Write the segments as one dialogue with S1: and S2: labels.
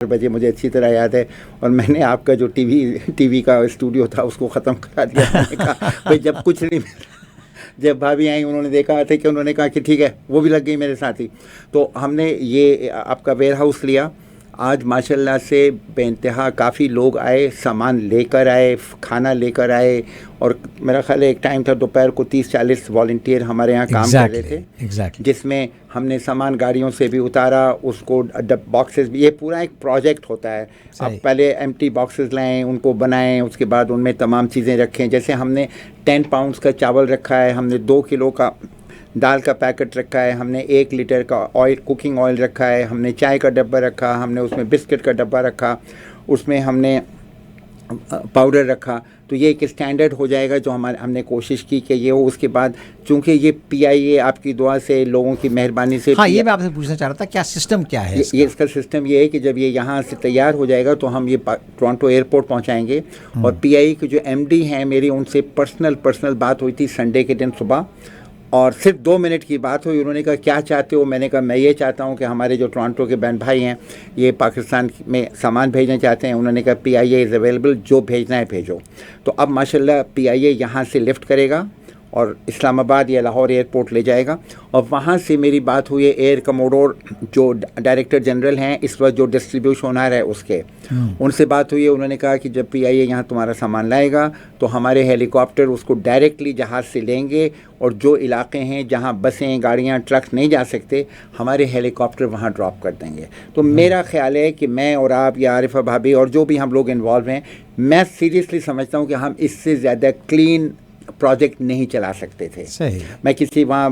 S1: बजे मुझे अच्छी तरह याद है, और मैंने आपका जो टीवी का स्टूडियो था उसको ख़त्म करा दिया। मैंने कहा भाई जब कुछ नहीं मिला। जब भाभी आई उन्होंने देखा था कि उन्होंने कहा कि ठीक है, वो भी लग गई मेरे साथ ही। तो हमने ये आपका वेयर हाउस लिया। आज माशाल्लाह से बेइंतहा काफ़ी लोग आए, सामान लेकर आए, खाना लेकर आए, और मेरा ख्याल है एक टाइम था दोपहर को 30-40 वॉलंटियर हमारे यहाँ काम कर रहे थे, जिसमें हमने सामान गाड़ियों से भी उतारा, उसको बॉक्सेस भी, ये पूरा एक प्रोजेक्ट होता है। आप पहले एम्प्टी बॉक्सेस लाएं, उनको बनाएं, उसके बाद उनमें तमाम चीज़ें रखें। जैसे हमने 10 पाउंड्स का चावल रखा है, हमने 2 किलो का दाल का पैकेट रखा है, हमने 1 लीटर का ऑयल, कुकिंग ऑयल रखा है, हमने चाय का डब्बा रखा, हमने उसमें बिस्किट का डब्बा रखा, उसमें हमने पाउडर रखा। तो ये एक स्टैंडर्ड हो जाएगा जो हमने कोशिश की कि ये हो। उसके बाद चूँकि ये PIA आपकी दुआ से, लोगों की मेहरबानी से,
S2: हाँ, ये मैं आपसे पूछना चाह रहा था, क्या सिस्टम क्या है इसका?
S1: इसका सिस्टम ये है कि जब ये यहाँ से तैयार हो जाएगा तो हम ये टोरंटो एयरपोर्ट पहुँचाएँगे। और PIA के जो MD हैं मेरी, उनसे पर्सनल बात हुई थी संडे के दिन सुबह, और सिर्फ 2 मिनट की बात हुई। उन्होंने कहा क्या चाहते हो? मैंने कहा मैं ये चाहता हूँ कि हमारे जो टोरंटो के बहन भाई हैं ये पाकिस्तान में सामान भेजना चाहते हैं। उन्होंने कहा PIA इज़ अवेलेबल, जो भेजना है भेजो। तो अब माशाल्लाह PIA यहाँ से लिफ्ट करेगा और इस्लामाबाद या लाहौर एयरपोर्ट ले जाएगा। और वहाँ से मेरी बात हुई है एयर कमोडोर जो डायरेक्टर जनरल हैं इस वक्त, जो डिस्ट्रीब्यूशन ओनर है उसके, उनसे बात हुई है। उन्होंने कहा कि जब PIA यहाँ तुम्हारा सामान लाएगा तो हमारे हेलीकॉप्टर उसको डायरेक्टली जहाज़ से लेंगे, और जो इलाके हैं जहाँ बसें, गाड़ियाँ, ट्रक्स नहीं जा सकते, हमारे हेलीकॉप्टर वहाँ ड्रॉप कर देंगे। तो मेरा ख्याल है कि मैं और आप या आरिफा भाभी और जो भी हम लोग इन्वॉल्व हैं, मैं सीरियसली समझता हूँ कि हम इससे ज़्यादा क्लीन प्रोजेक्ट नहीं चला सकते थे।
S2: सही।
S1: मैं किसी वहाँ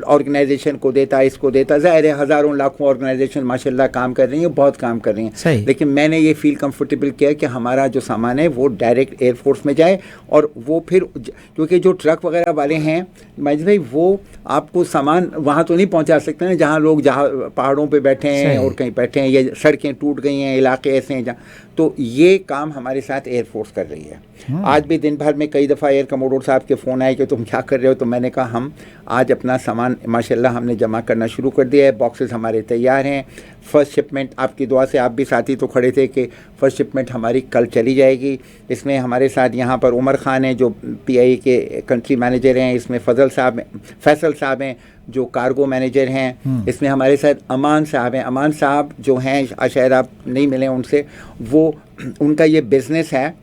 S1: ऑर्गेनाइजेशन को देता, इसको देता, ज़ाहिर है हज़ारों लाखों ऑर्गेनाइजेशन माशाल्लाह काम कर रही हैं, बहुत काम कर रही हैं, लेकिन मैंने ये फील कंफर्टेबल किया कि हमारा जो सामान है वो डायरेक्ट एयरफोर्स में जाए। और वो फिर, क्योंकि जो ट्रक वगैरह वाले हैं माजिद भाई, वो आपको सामान वहाँ तो नहीं पहुँचा सकते ना जहाँ लोग, जहाँ पहाड़ों पर बैठे हैं और कहीं बैठे हैं, या सड़कें टूट गई हैं, इलाके ऐसे हैं जहाँ। तो ये काम हमारे साथ एयरफोर्स कर रही है। आज भी दिन भर में कई दफ़ा एयर कमोडोर साहब के फ़ोन आए कि तुम क्या कर रहे हो? तो मैंने कहा हम आज अपना सामान माशाल्लाह हमने जमा करना शुरू कर दिया है, बॉक्सेस हमारे तैयार हैं। फ़र्स्ट शिपमेंट आपकी दुआ से, आप भी साथी तो खड़े थे कि फ़र्स्ट शिपमेंट हमारी कल चली जाएगी। इसमें हमारे साथ यहाँ पर उमर ख़ान हैं जो PIA के कंट्री मैनेजर हैं, इसमें फैसल साहब हैं जो कार्गो मैनेजर हैं, इसमें हमारे साथ अमान साहब हैं। अमान साहब जो हैं, शायद आप नहीं मिले उनसे, वो उनका ये बिज़नेस है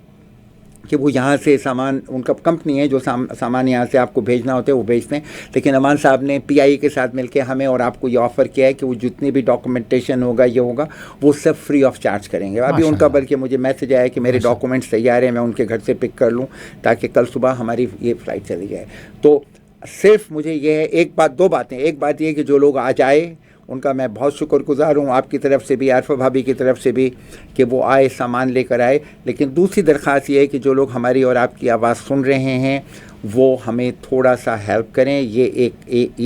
S1: कि वो यहाँ से सामान, उनका कंपनी है जो सामान यहाँ से आपको भेजना होता है वो भेजते हैं। लेकिन अमान साहब ने PIA के साथ मिलकर हमें और आपको ये ऑफ़र किया है कि वो जितनी भी डॉक्यूमेंटेशन होगा, ये होगा, वो सब फ्री ऑफ चार्ज करेंगे। अभी उनका बल्कि मुझे मैसेज आया कि मेरे डॉक्यूमेंट्स तैयार हैं, मैं उनके घर से पिक कर लूँ ताकि कल सुबह हमारी ये फ़्लाइट चली जाए। तो सिर्फ मुझे ये है, एक बात, 2 बातें। एक बात ये कि जो लोग आ जाए उनका मैं बहुत शुक्रगुजार हूँ, आपकी तरफ से भी, आरिफा भाभी की तरफ से भी, कि वो आए, सामान लेकर आए। लेकिन दूसरी दरख्वास्त ये है कि जो लोग हमारी और आपकी आवाज़ सुन रहे हैं वो हमें थोड़ा सा हेल्प करें। ये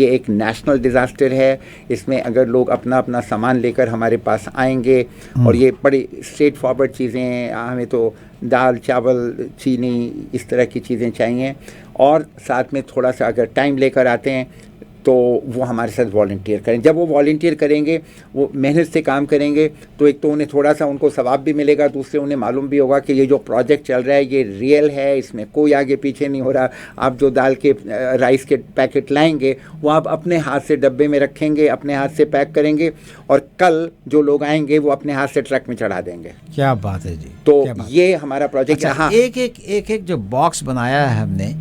S1: एक नेशनल डिज़ास्टर है। इसमें अगर लोग अपना सामान लेकर हमारे पास आएंगे, और ये बड़ी स्ट्रेट फॉरवर्ड चीज़ें हैं, हमें तो दाल, चावल, चीनी, इस तरह की चीज़ें चाहिए, और साथ में थोड़ा सा अगर टाइम लेकर आते हैं तो वो हमारे साथ वॉलंटियर करें। जब वो वॉलंटियर करेंगे, वो मेहनत से काम करेंगे, तो एक तो उन्हें थोड़ा सा उनको सवाब भी मिलेगा, दूसरे उन्हें मालूम भी होगा कि ये जो प्रोजेक्ट चल रहा है ये रियल है, इसमें कोई आगे पीछे नहीं हो रहा। आप जो दाल के, राइस के पैकेट लाएंगे वो आप अपने हाथ से डब्बे में रखेंगे, अपने हाथ से पैक करेंगे, और कल जो लोग आएंगे वो अपने हाथ से ट्रक में चढ़ा देंगे।
S2: क्या बात है जी।
S1: तो ये हमारा प्रोजेक्ट।
S2: हाँ, एक जो बॉक्स बनाया है हमने,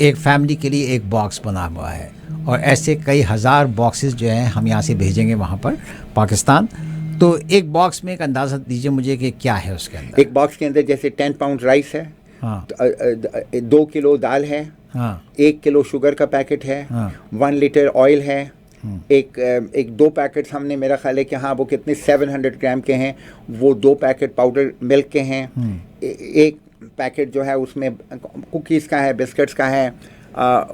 S2: एक फैमिली के लिए एक बॉक्स बना हुआ है, और ऐसे कई हज़ार बॉक्सेस जो हैं हम यहाँ से भेजेंगे वहाँ पर पाकिस्तान। तो एक बॉक्स में एक अंदाज़ा दीजिए मुझे कि क्या है उसके अंदर।
S1: एक बॉक्स के अंदर जैसे 10 पाउंड राइस है,
S2: हाँ,
S1: 2 किलो दाल है,
S2: हाँ,
S1: 1 किलो शुगर का पैकेट है, 1 लीटर ऑयल है, एक 2 पैकेट्स हमने, मेरा ख्याल है कि हाँ वो कितने 700 ग्राम के हैं, वो 2 पैकेट पाउडर मिल्क के हैं, एक पैकेट जो है उसमें कुकीज़ का है, बिस्किट्स का है,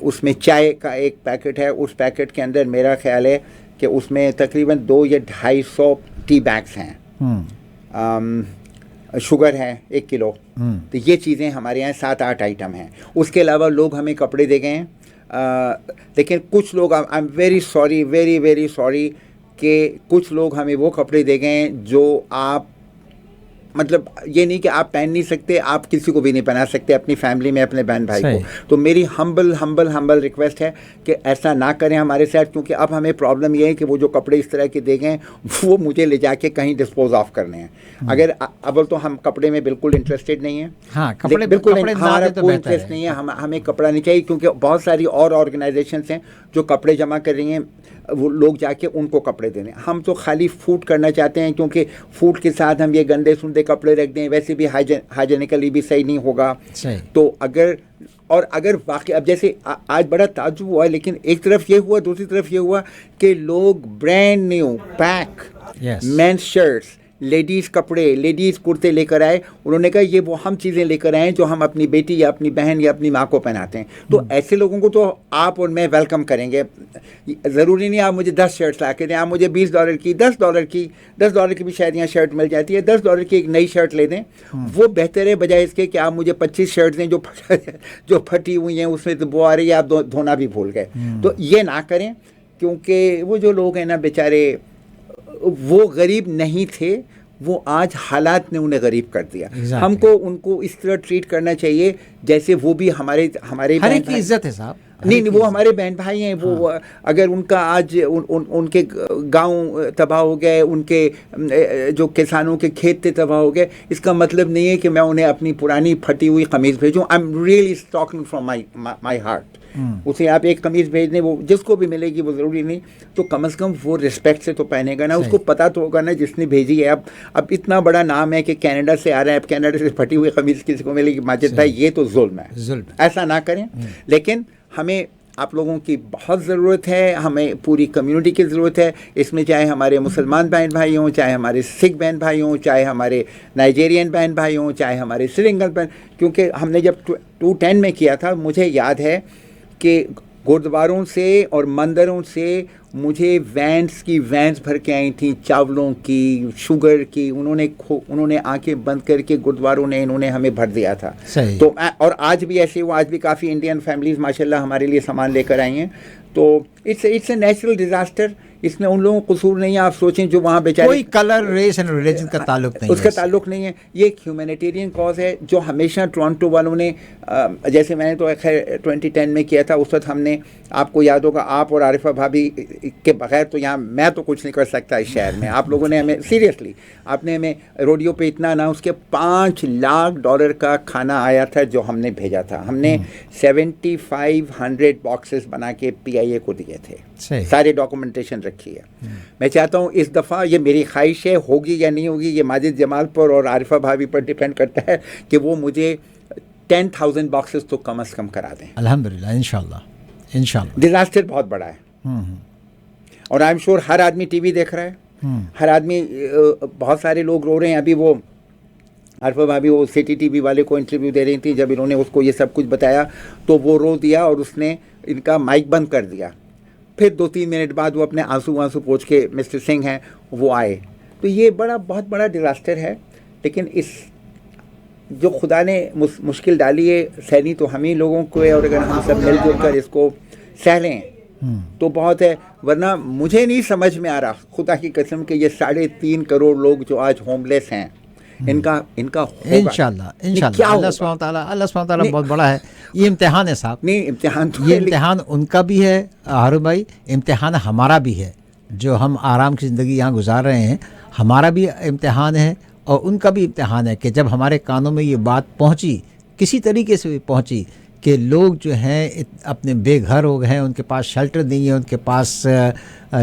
S1: उसमें चाय का एक पैकेट है। उस पैकेट के अंदर मेरा ख्याल है कि उसमें तकरीबन 2 या 250 टी बैग्स हैं, शुगर है 1 किलो। तो ये चीज़ें हमारे यहाँ 7-8 आइटम हैं। उसके अलावा लोग हमें कपड़े दे गए हैं, लेकिन कुछ लोग, I am very sorry, very very sorry कि कुछ लोग हमें वो कपड़े दे गए जो आप, मतलब ये नहीं कि आप पहन नहीं सकते, आप किसी को भी नहीं पहना सकते अपनी फैमिली में, अपने बहन भाई को। तो मेरी हम्बल रिक्वेस्ट है कि ऐसा ना करें हमारे साथ, क्योंकि अब हमें प्रॉब्लम ये है कि वो जो कपड़े इस तरह के दे गए वो मुझे ले जाके कहीं डिस्पोज ऑफ करने हैं। अगर अव्वल तो हम कपड़े में बिल्कुल इंटरेस्टेड नहीं है,
S2: हाँ, कपड़े
S1: बिल्कुल
S2: कपड़े
S1: हमारा कोई इंटरेस्ट नहीं है, हमें कपड़ा नहीं चाहिए, क्योंकि बहुत सारी और ऑर्गेनाइजेशंस हैं जो कपड़े जमा कर रही हैं, वो लोग जाके उनको कपड़े देने। हम तो खाली फूड करना चाहते हैं, क्योंकि फूड के साथ हम ये गंदे सुंदे कपड़े रख दें, वैसे भी हाइजेनिकली भी सही नहीं होगा। तो अगर वाकई अब जैसे आज बड़ा ताज्जुब हुआ, लेकिन एक तरफ ये हुआ, दूसरी तरफ ये हुआ कि लोग brand new pack men's shirts, ladies कपड़े, लेडीज़ कुर्ते लेकर आए। उन्होंने कहा ये वो हम चीज़ें लेकर आए जो हम अपनी बेटी या अपनी बहन या अपनी माँ को पहनाते हैं। तो ऐसे लोगों को तो आप और मैं वेलकम करेंगे। ज़रूरी नहीं आप मुझे 10 शर्ट्स ला के दें, आप मुझे $20 की, $10 की भी शायद यहाँ शर्ट मिल जाती है, $10 की एक नई शर्ट ले दें, वो बेहतर है बजाय इसके कि आप मुझे 25 शर्ट्स दें जो फटी हुई हैं, उसमें तो वो आ रही है, आप धोना भी भूल गए। तो ये ना करें, क्योंकि वो जो लोग हैं ना बेचारे, वो गरीब नहीं थे, वो आज हालात ने उन्हें गरीब कर दिया। हमको उनको इस तरह ट्रीट करना चाहिए जैसे वो भी हमारे
S2: हर एक की इज्जत है साहब।
S1: नहीं, वो हमारे बहन भाई हैं। वो अगर उनका आज उनके गांव तबाह हो गए, उनके जो किसानों के खेत थे तबाह हो गए, इसका मतलब नहीं है कि मैं उन्हें अपनी पुरानी फटी हुई कमीज़ भेजूं। I am really talking from my heart. उसे आप एक कमीज़ भेज दें, वो जिसको भी मिलेगी, वो ज़रूरी नहीं, तो कम से कम वो रिस्पेक्ट से तो पहनेगा ना, उसको पता तो होगा ना जिसने भेजी है। अब इतना बड़ा नाम है कि कनाडा से आ रहा है, अब कनाडा से फटी हुई कमीज़ किसी को मिलेगी, माजिद भाई ये तो जुल्म है, ऐसा ना करें। लेकिन हमें आप लोगों की बहुत ज़रूरत है, हमें पूरी कम्युनिटी की ज़रूरत है इसमें, चाहे हमारे मुसलमान बहन भाई हों, चाहे हमारे सिख बहन भाई हों, चाहे हमारे नाइजेरियन बहन भाई हों, चाहे हमारे श्रीलंकन बहन। क्योंकि हमने जब 2010 में किया था, मुझे याद है कि गुरुद्वारों से और मंदिरों से मुझे वैन्स भर के आई थी, चावलों की, शुगर की। उन्होंने आंखें बंद करके गुरुद्वारों ने इन्होंने हमें भर दिया था। तो और आज भी ऐसे वो, आज भी काफ़ी इंडियन फैमिलीज माशाल्लाह हमारे लिए सामान लेकर आई हैं। तो इट्स ए नेचुरल डिज़ास्टर, इसमें उन लोगों को कसूर नहीं है। आप सोचें जो वहाँ बेचारे,
S2: कोई कलर, रेस एंड रिलीजन का ताल्लुक नहीं,
S1: उसका ताल्लुक नहीं है। ये एक ह्यूमैनिटेरियन कॉज है जो हमेशा टोरंटो वालों ने, जैसे मैंने तो खैर 2010 में किया था, उस वक्त हमने, आपको याद होगा, आप और आरिफा भाभी के बगैर तो यहाँ मैं तो कुछ नहीं कर सकता इस शहर में। आप लोगों ने हमें सीरियसली, आपने हमें रेडियो पे इतना अनाउंस किया, $5 लाख का खाना आया था जो हमने भेजा था। हमने 7500 बॉक्सेस बना के PIA को दिए थे, सारे डॉक्यूमेंटेशन रखी है। मैं चाहता हूँ इस दफ़ा, ये मेरी ख्वाहिश है, होगी या नहीं होगी ये माजिद जमाल पर और आरिफा भाभी पर डिपेंड करता है, कि वो मुझे 10,000 बॉक्सेस तो कम से कम करा दें।
S2: अल्हम्दुलिल्लाह, इंशाल्लाह।
S1: डिज़ास्टर बहुत बड़ा है, और आई एम श्योर हर आदमी टीवी देख रहा है, हर आदमी, बहुत सारे लोग रो रहे हैं। अभी वो आरिफा भाभी वो सिटी टीवी वाले को इंटरव्यू दे रही थी, जब इन्होंने उसको ये सब कुछ बताया तो वो रो दिया और उसने इनका माइक बंद कर दिया। फिर 2-3 मिनट बाद वो अपने आंसू पोंछ के, मिस्टर सिंह हैं वो आए। तो ये बहुत बड़ा डिज़ास्टर है, लेकिन इस जो खुदा ने मुश्किल डाली है, सहनी तो हम ही लोगों को है, और अगर हम सब मिलजुल कर इसको सह लें तो बहुत है। वरना मुझे नहीं समझ में आ रहा, खुदा की कसम, के ये 3.5 करोड़ लोग जो आज होमलेस हैं, इनका
S2: इंशाल्लाह अल्लाह सुब्हानहू तआला बहुत बड़ा है। ये इम्तिहान है साहब,
S1: नहीं इम्तिहान तो
S2: ये इम्तिहान उनका भी है हारून भाई, इम्तिहान हमारा भी है। जो हम आराम की ज़िंदगी यहाँ गुजार रहे हैं, हमारा भी इम्तिहान है और उनका भी इम्तिहान है कि जब हमारे कानों में ये बात पहुँची, किसी तरीके से भी पहुँची, कि लोग जो हैं अपने बेघर हो गए हैं, उनके पास शेल्टर नहीं है, उनके पास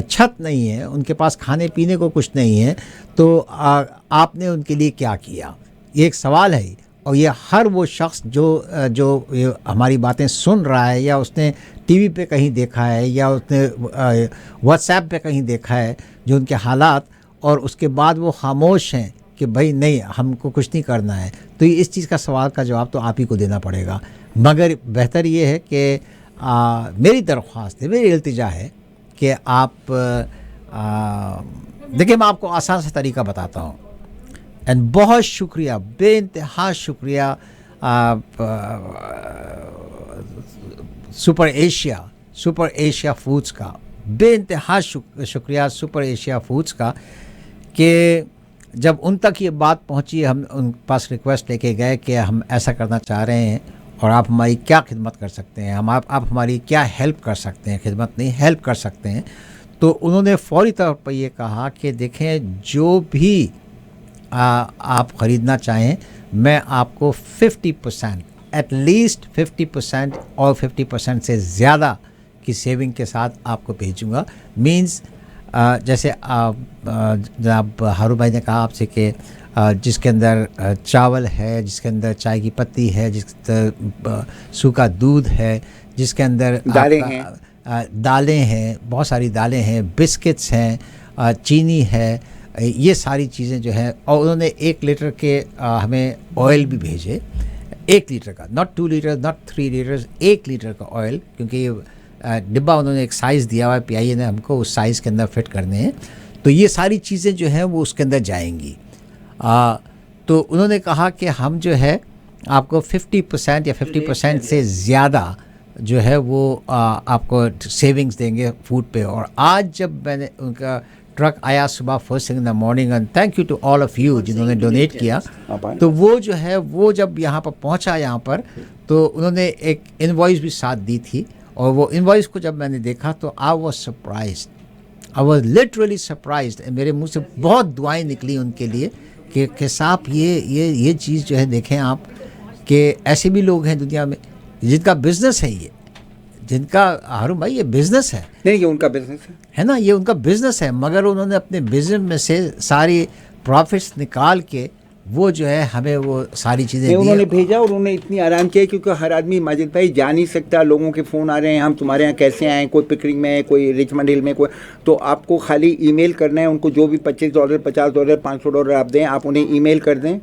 S2: छत नहीं है, उनके पास खाने पीने को कुछ नहीं है, तो आपने उनके लिए क्या किया? ये एक सवाल है। और ये हर वो शख्स जो हमारी बातें सुन रहा है, या उसने टीवी पे कहीं देखा है, या उसने व्हाट्सएप पे कहीं देखा है जो उनके हालात, और उसके बाद वो खामोश हैं कि भाई नहीं, हमको कुछ नहीं करना है, तो इस चीज़ का सवाल का जवाब तो आप ही को देना पड़ेगा। मगर बेहतर ये है कि मेरी दरख्वास्त है, मेरी इल्तिजा है कि आप देखिए, मैं आपको आसान सा तरीका बताता हूँ। एंड बहुत शुक्रिया, बेइंतहा शुक्रिया सुपर एशिया फूड्स का, बेइंतहा शुक्रिया सुपर एशिया फूड्स का कि जब उन तक ये बात पहुंची, हम उन पास रिक्वेस्ट लेके गए कि हम ऐसा करना चाह रहे हैं और आप हमारी क्या खिदमत कर सकते हैं, आप हमारी क्या हेल्प कर सकते हैं, खिदमत नहीं हेल्प कर सकते हैं। तो उन्होंने फौरी तौर पर ये कहा कि देखें जो भी आप ख़रीदना चाहें मैं आपको 50% एटलीस्ट 50% और 50% से ज़्यादा की सेविंग के साथ आपको भेजूँगा। मीन्स जैसे जनाब हारून भाई ने कहा आपसे कि जिसके अंदर चावल है, जिसके अंदर चाय की पत्ती है, जिसके अंदर सूखा दूध है, जिसके अंदर दालें हैं, बहुत सारी दालें हैं, बिस्किट्स हैं, चीनी है, ये सारी चीज़ें जो है। और उन्होंने 1 लीटर के हमें ऑयल भी भेजे, 1 लीटर का, not 2 litre, not 3 litres, 1 litre का ऑयल, क्योंकि डिब्बा उन्होंने एक साइज़ दिया हुआ है, PIA ने हमको उस साइज़ के अंदर फिट करने हैं। तो ये सारी चीज़ें जो हैं वो उसके अंदर जाएंगी। तो उन्होंने कहा कि हम जो है आपको 50% या 50% से ज़्यादा जो है वो आपको सेविंग्स देंगे फूड पे। और आज जब मैंने उनका ट्रक आया सुबह first thing in the morning, and thank you to all of you जिन्होंने डोनेट किया, तो वो जो है वो जब यहाँ पर पहुँचा यहाँ पर तो उन्होंने एक इनवॉइस भी साथ दी थी। और वो इनवॉइस को जब मैंने देखा तो I was surprised, I was literally surprised. मेरे मुंह से बहुत दुआएं निकली उनके लिए कि साहब ये चीज़ जो है देखें आप कि ऐसे भी लोग हैं दुनिया में जिनका बिजनेस है, ये जिनका हारून भाई ये बिजनेस है।
S1: नहीं, ये उनका बिजनेस है
S2: ना, ये उनका बिजनेस है, मगर उन्होंने अपने बिजनेस में से सारी प्रॉफिट्स निकाल के वो जो है हमें वो सारी चीज़ें
S1: उन्होंने भेजा। और उन्होंने इतनी आराम किया क्योंकि हर आदमी माजिद भाई जा नहीं सकता, लोगों के फ़ोन आ रहे हैं हम तुम्हारे यहाँ कैसे आए, कोई पिकरिंग में है, कोई रिचमंड हिल में, कोई, तो आपको खाली ईमेल करना है उनको, जो भी $25, $50, $500 आप दें, आप उन्हें ईमेल कर दें।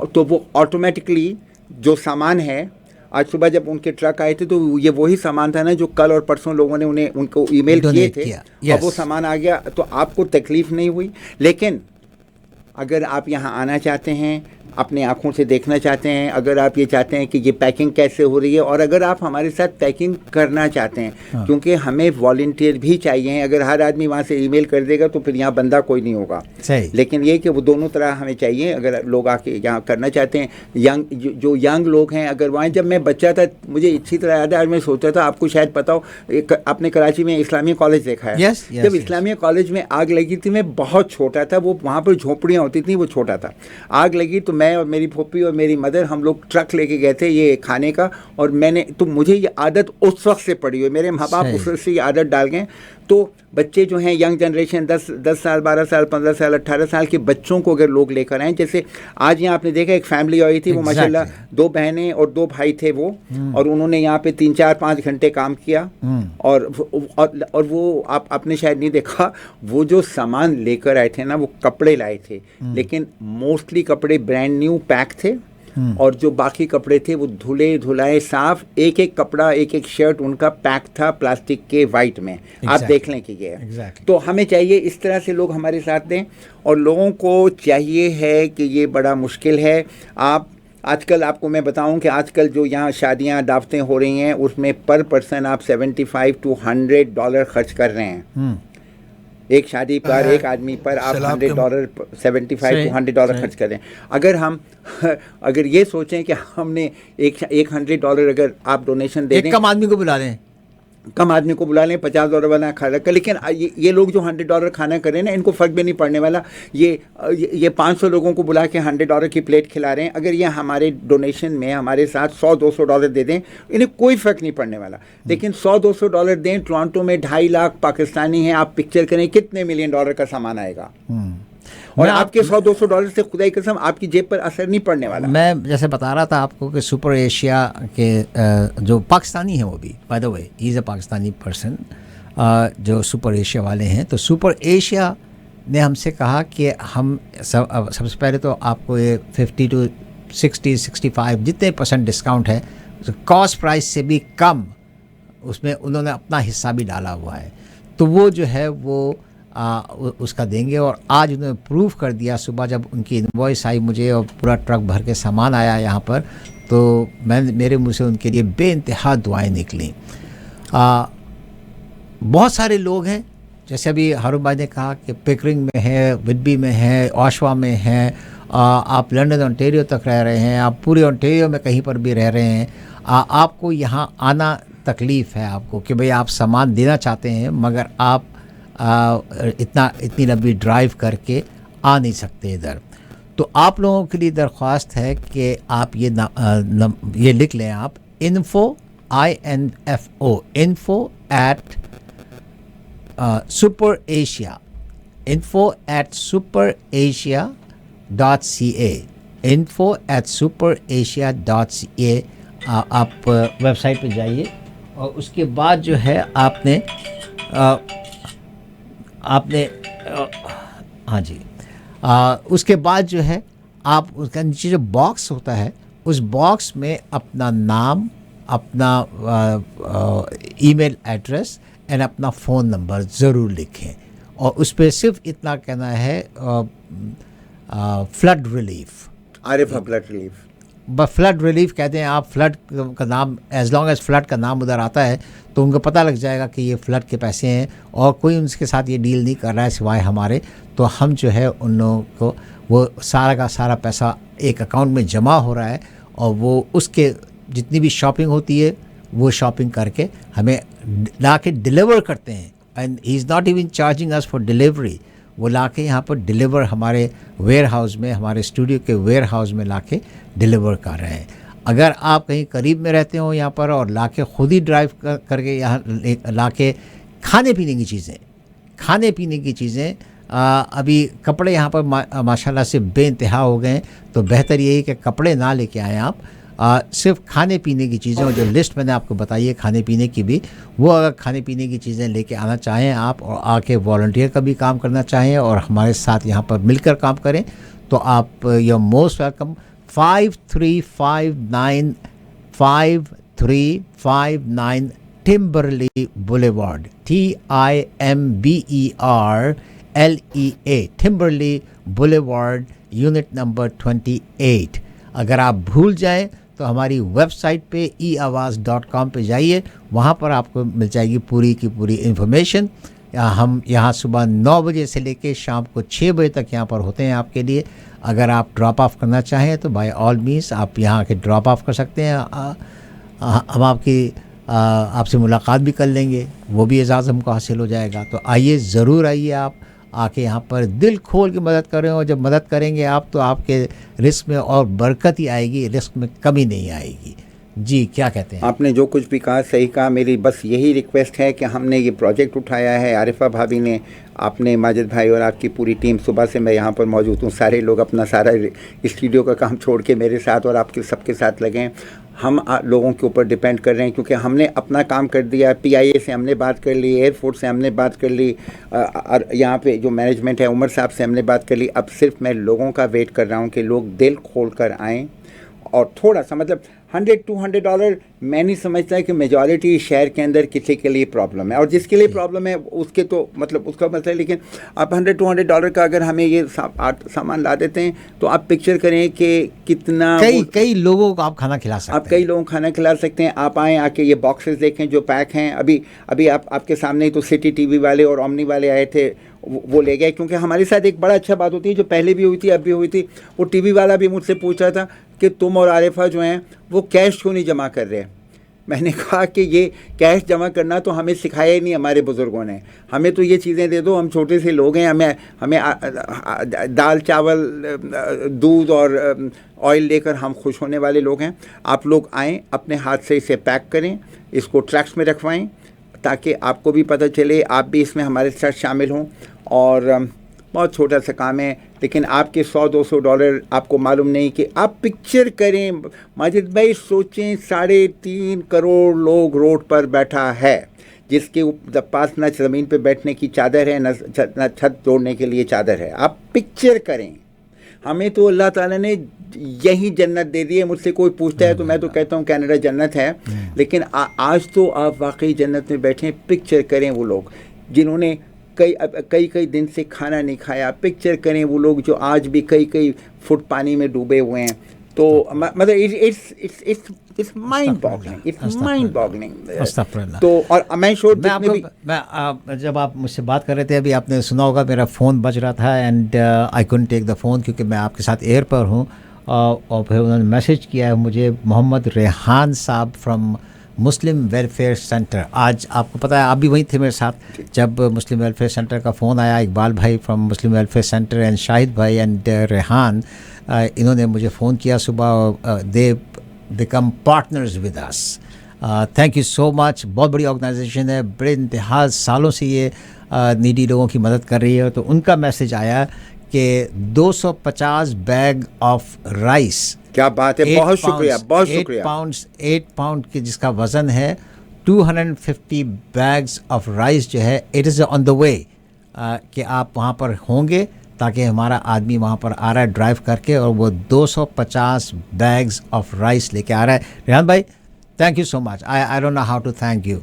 S1: तो वो ऑटोमेटिकली जो सामान है, आज सुबह जब उनके ट्रक आए थे तो ये वही सामान था ना जो कल और परसों लोगों ने उनको ईमेल किए थे, और वो सामान आ गया, तो आपको तकलीफ़ नहीं हुई। लेकिन अगर आप यहाँ आना चाहते हैं, अपने आँखों से देखना चाहते हैं, अगर आप ये चाहते हैं कि ये पैकिंग कैसे हो रही है, और अगर आप हमारे साथ पैकिंग करना चाहते हैं, क्योंकि हमें वॉलंटियर भी चाहिए। अगर हर आदमी वहाँ से ईमेल कर देगा तो फिर यहाँ बंदा कोई नहीं होगा। लेकिन ये कि वो दोनों तरह हमें चाहिए। अगर लोग आके यहाँ करना चाहते हैं, जो यंग लोग हैं, अगर वहाँ, जब मैं बच्चा था मुझे अच्छी तरह याद है, आज मैं सोचता था, आपको शायद पता हो, आपने कराची में इस्लामिया कॉलेज देखा है? जब इस्लामिया कॉलेज में आग लगी थी, मैं बहुत छोटा था, वो वहाँ पर झोपड़ियाँ होती थी, वो छोटा था, आग लगी तो मैं और मेरी फूफी और मेरी मदर हम लोग ट्रक लेके गए थे ये खाने का। और मुझे ये आदत उस वक्त से पड़ी हुई, मेरे माँ बाप उस वक्त से ये आदत डाल गए। तो बच्चे जो हैं, यंग जनरेशन, 10 साल, 12 साल, 15 साल, 18 साल के बच्चों को अगर लोग लेकर आएँ, जैसे आज यहाँ आपने देखा एक फैमिली आई थी, वो माशाल्लाह 2 बहनें और 2 भाई थे वो, और उन्होंने यहाँ पे 3-4-5 घंटे काम किया। और वो आपने शायद नहीं देखा, वो जो सामान लेकर आए थे ना, वो कपड़े लाए थे, लेकिन मोस्टली कपड़े ब्रांड न्यू पैक थे, और जो बाकी कपड़े थे वो धुले धुलाए साफ, एक एक कपड़ा, एक एक शर्ट उनका पैक था प्लास्टिक के वाइट में। आप देख लें कि ये तो हमें चाहिए इस तरह से लोग हमारे साथ दें। और लोगों को चाहिए है कि ये बड़ा मुश्किल है। आजकल आपको मैं बताऊं कि आजकल जो यहाँ शादियाँ दावतें हो रही हैं, उसमें पर पर्सन आप $75 to $100 खर्च कर रहे हैं। एक शादी पर, एक आदमी पर आप $100, $75 to $100 खर्च करें। अगर ये सोचें कि हमने एक $100 अगर आप डोनेशन दे दें,
S2: कम आदमी को बुला लें,
S1: कम आदमी को बुला लें, $50 वाला खाना कर, लेकिन ये लोग जो $100 खाना करें ना, इनको फ़र्क भी नहीं पड़ने वाला। ये 500 लोगों को बुला के $100 की प्लेट खिला रहे हैं। अगर ये हमारे डोनेशन में हमारे साथ $100-200 दे दें, इन्हें कोई फ़र्क नहीं पड़ने वाला। लेकिन $100-200 दें, टोरंटो में 2.5 लाख पाकिस्तानी हैं, आप पिक्चर करें कितने $1 मिलियन का सामान आएगा। और आपके $100-200 से खुदा की कसम आपकी जेब पर असर नहीं पड़ने वाला।
S2: मैं जैसे बता रहा था आपको कि सुपर एशिया के जो पाकिस्तानी हैं, वो भी by the way he is a Pakistani person, जो सुपर एशिया वाले हैं, तो सुपर एशिया ने हमसे कहा कि हम सबसे पहले तो आपको ये 50 to 60-65 जितने % डिस्काउंट है, कॉस्ट प्राइस से भी कम, उसमें उन्होंने अपना हिस्सा भी डाला हुआ है। तो वो जो है वो उसका देंगे। और आज उन्होंने प्रूफ कर दिया, सुबह जब उनकी इनवॉइस आई मुझे और पूरा ट्रक भर के सामान आया यहाँ पर, तो मेरे मुंह से उनके लिए बेइंतहा दुआएं निकली। बहुत सारे लोग हैं जैसे अभी हारून भाई ने कहा कि पिकरिंग में है, विडबी में है, ओशवा में है, आप लंदन ओंटारियो तक रह रहे हैं, आप पूरे ओंटारियो में कहीं पर भी रह रहे हैं, आपको यहाँ आना तकलीफ़ है आपको कि भाई आप सामान देना चाहते हैं मगर आप इतनी लंबी ड्राइव करके आ नहीं सकते इधर, तो आप लोगों के लिए दरख्वास्त है कि आप ये लिख लें आप info at superasia info@superasia.ca आप वेबसाइट पे जाइए और उसके बाद जो है आपने हाँ जी, उसके बाद जो है आप उसका नीचे जो बॉक्स होता है उस बॉक्स में अपना नाम, अपना ईमेल एड्रेस एंड अपना फ़ोन नंबर ज़रूर लिखें और उस पर सिर्फ इतना कहना है फ्लड रिलीफ,
S1: फ्लड रिलीफ,
S2: बस फ्लड रिलीफ कहते हैं आप। फ्लड का नाम, एज लॉन्ग एज फ्लड का नाम उधर आता है तो उनको पता लग जाएगा कि ये फ्लड के पैसे हैं और कोई उनके साथ ये डील नहीं कर रहा है सिवाय हमारे, तो हम जो है उन लोगों को वो सारा का सारा पैसा एक अकाउंट में जमा हो रहा है और वो उसके जितनी भी शॉपिंग होती है वो शॉपिंग करके हमें ला के डिलीवर करते हैं and he is not even charging us for delivery. वो ला के यहाँ पर डिलीवर हमारे वेयर हाउस में, हमारे स्टूडियो के वेयर हाउस में ला के डिलीवर कर रहे हैं। अगर आप कहीं करीब में रहते हो यहाँ पर और ला के ख़ुद ही ड्राइव करके यहाँ ला के खाने पीने की चीज़ें अभी कपड़े यहाँ पर माशाल्लाह से बेइंतहा हो गए, तो बेहतर यही कि कपड़े ना लेके आएँ आप, सिर्फ खाने पीने की चीज़ें और जो लिस्ट मैंने आपको बताई है खाने पीने की भी, वो अगर खाने पीने की चीज़ें लेके आना चाहें आप और आके वॉलंटियर का भी काम करना चाहें और हमारे साथ यहाँ पर मिलकर काम करें तो आप you are most welcome. 5359 Timberlea Boulevard, TIMBERLEA, Timberlea Boulevard, unit number 28। अगर आप भूल जाएं तो हमारी वेबसाइट पे eawaz.com पे जाइए, वहाँ पर आपको मिल जाएगी पूरी की पूरी इन्फॉर्मेशन। हम यहाँ सुबह 9 बजे से लेके शाम को 6 बजे तक यहाँ पर होते हैं आपके लिए। अगर आप ड्रॉप ऑफ करना चाहें तो बाय ऑल मीन्स आप यहाँ आके ड्रॉप ऑफ कर सकते हैं। हम आपसे मुलाकात भी कर लेंगे, वो भी एजाज़ हमको हासिल हो जाएगा। तो आइए, ज़रूर आइए, आप आके यहाँ पर दिल खोल के मदद करें और जब मदद करेंगे आप तो आपके रिस्क में और बरकत ही आएगी, रिस्क में कमी नहीं आएगी। जी, क्या कहते हैं?
S1: आपने जो कुछ भी कहा सही कहा। मेरी बस यही रिक्वेस्ट है कि हमने ये प्रोजेक्ट उठाया है, आरिफा भाभी ने, आपने, माजिद भाई और आपकी पूरी टीम, सुबह से मैं यहाँ पर मौजूद हूँ, सारे लोग अपना सारा स्टूडियो का काम छोड़ के मेरे साथ और आपके सबके साथ लगे हैं। हम लोगों के ऊपर डिपेंड कर रहे हैं क्योंकि हमने अपना काम कर दिया। PIA से हमने बात कर ली, एयरफोर्स से हमने बात कर ली, यहाँ पे जो मैनेजमेंट है उमर साहब से हमने बात कर ली। अब सिर्फ मैं लोगों का वेट कर रहा हूँ कि लोग दिल खोल कर आएँ और थोड़ा सा, मतलब $100-200 मैं नहीं समझता है कि मेजॉरिटी शहर के अंदर किसी के लिए प्रॉब्लम है, और जिसके लिए प्रॉब्लम है उसके तो मतलब उसका मसला है। लेकिन आप $100-200 का अगर हमें ये सामान ला देते हैं तो आप पिक्चर करें कि कितना
S2: कई लोगों को आप खाना खिला सकते हैं।
S1: आप कई लोगों को खाना खिला सकते हैं। आप आएँ, आके ये बॉक्सेस देखें जो पैक हैं। अभी आपके सामने तो सिटी TV वाले और ओमनी वाले आए थे, वो ले गए। क्योंकि हमारे साथ एक बड़ा अच्छा बात होती है जो पहले भी हुई थी अब भी हुई थी। वो TV वाला भी मुझसे पूछ रहा था कि तुम और आरिफा जो हैं वो कैश क्यों नहीं जमा कर रहे। मैंने कहा कि ये कैश जमा करना तो हमें सिखाया ही नहीं हमारे बुज़ुर्गों ने। हमें तो ये चीज़ें दे दो, हम छोटे से लोग हैं, हमें दाल चावल दूध और ऑयल लेकर हम खुश होने वाले लोग हैं। आप लोग आएँ, अपने हाथ से इसे पैक करें, इसको ट्रक्स में रखवाएं ताकि आपको भी पता चले, आप भी इसमें हमारे साथ शामिल हों। और बहुत छोटा सा काम है, लेकिन आपके $100-200 आपको मालूम नहीं कि आप पिक्चर करें। माजिद भाई सोचें, 3.5 करोड़ लोग रोड पर बैठा है, जिसके पास न ज़मीन पे बैठने की चादर है, न छत तोड़ने के लिए चादर है। आप पिक्चर करें। हमें तो अल्लाह ताला ने यही जन्नत दे दी है। मुझसे कोई पूछता है तो मैं तो कहता हूँ कनाडा जन्नत है, लेकिन आज तो आप वाकई जन्नत में बैठें। पिक्चर करें वो लोग जिन्होंने कई दिन से खाना नहीं खाया। पिक्चर करें वो लोग जो आज भी कई फुट पानी में डूबे हुए हैं। तो मतलब इट्स माइंड बॉगलिंग तो और मैं श्योर
S2: मैं जब आप मुझसे बात कर रहे थे अभी आपने सुना होगा मेरा फ़ोन बज रहा था and I couldn't take the phone क्योंकि मैं आपके साथ एयर पर हूँ और फिर उन्होंने मैसेज किया है मुझे मोहम्मद रेहान साहब फ्रॉम मुस्लिम वेलफेयर सेंटर। आज आपको पता है आप भी वहीं थे मेरे साथ जब मुस्लिम वेलफेयर सेंटर का फ़ोन आया। इकबाल भाई from Muslim welfare centre and Shahid भाई एंड रेहान इन्होंने मुझे फ़ोन किया सुबह। They become partners with us. Thank you so much. बहुत बड़ी ऑर्गेनाइजेशन है, बड़े इंतहा सालों से ये नीडी लोगों की मदद कर रही है। तो उनका मैसेज आया कि 250 बैग ऑफ राइस।
S1: क्या बात है, बहुत शुक्रिया, बहुत शुक्रिया।
S2: 8 पाउंड के जिसका वज़न है 250 बैग्स ऑफ राइस जो है it is on the way कि आप वहाँ पर होंगे ताकि हमारा आदमी वहाँ पर आ रहा है ड्राइव करके और वो 250 बैग्स ऑफ राइस लेके आ रहा है। रेहान भाई thank you so much. I don't know how to thank you.